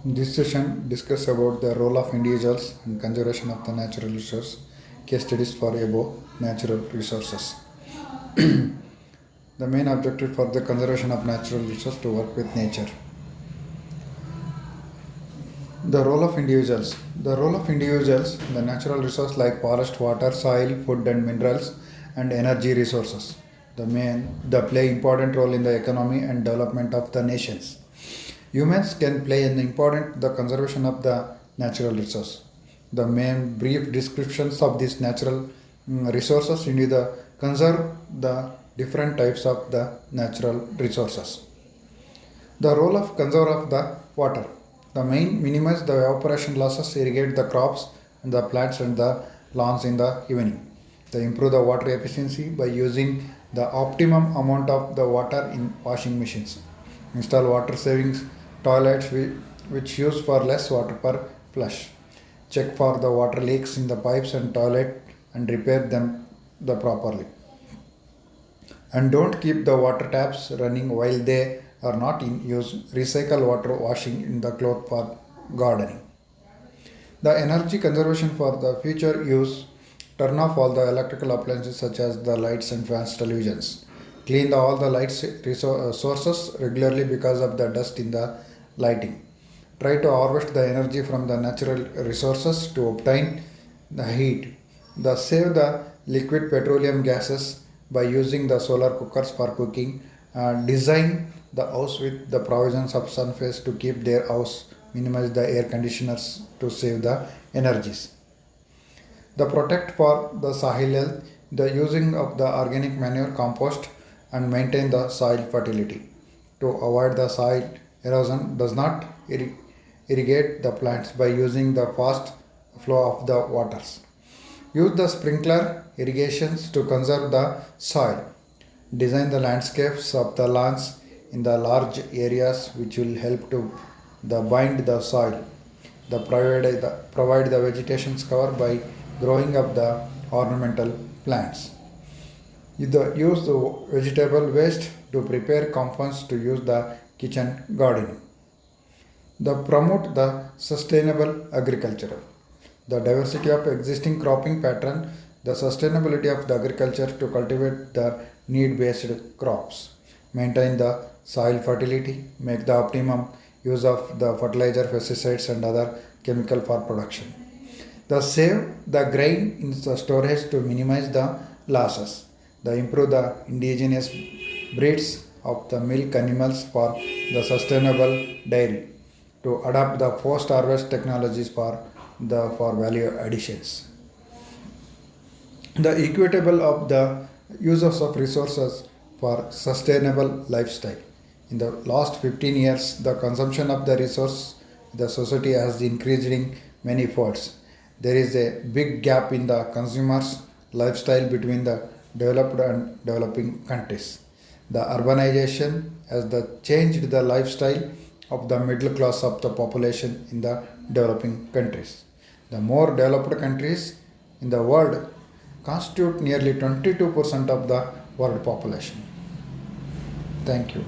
This session discuss about the role of individuals in conservation of the natural resource, case studies for above natural resources. The main objective for the conservation of natural resources to work with nature. The role of individuals. The role of individuals in the natural resource like forest, water, soil, food and minerals and energy resources. They play important role in the economy and development of the nations. Humans can play an important the conservation of the natural resource. The main brief descriptions of these natural resources into the conserve the different types of the natural resources. The role of conserve of the water. The main minimize the evaporation losses, irrigate the crops and the plants and the lawns in the evening. They improve the water efficiency by using the optimum amount of the water in washing machines. Install water savings toilets which use for less water per flush. Check for the water leaks in the pipes and toilet and repair them properly. And don't keep the water taps running while they are not in use. Recycle water washing in the cloth for gardening. The energy conservation for the future use. Turn off all the electrical appliances such as the lights and fans, televisions. Clean all the light sources regularly because of the dust in the lighting. Try to harvest the energy from the natural resources to obtain the heat. Save the liquid petroleum gases by using the solar cookers for cooking. Design the house with the provisions of surface to keep their house. Minimize the air conditioners to save the energies. The protect for the soil health, the using of the organic manure, compost and maintain the soil fertility. To avoid the soil erosion, does not irrigate the plants by using the fast flow of the waters. Use the sprinkler irrigations to conserve the soil. Design the landscapes of the lawns in the large areas which will help to bind the soil. Provide the vegetation cover by growing up the ornamental plants. Use the vegetable waste to prepare compost to use the kitchen gardening. Promote the sustainable agriculture. The diversity of existing cropping pattern, the sustainability of the agriculture to cultivate the need-based crops. Maintain the soil fertility, make the optimum use of the fertilizer, pesticides and other chemical for production. Save the grain in the storage to minimize the losses. Improve the indigenous breeds of the milk animals for the sustainable dairy. To adopt the post harvest technologies for value additions. The equitable of the uses of resources for sustainable lifestyle. In the last 15 years, the consumption of the resource the society has increased in many folds. There is a big gap in the consumers' lifestyle between the developed and developing countries. The urbanization has changed the lifestyle of the middle class of the population in the developing countries. The more developed countries in the world constitute nearly 22% of the world population. Thank you.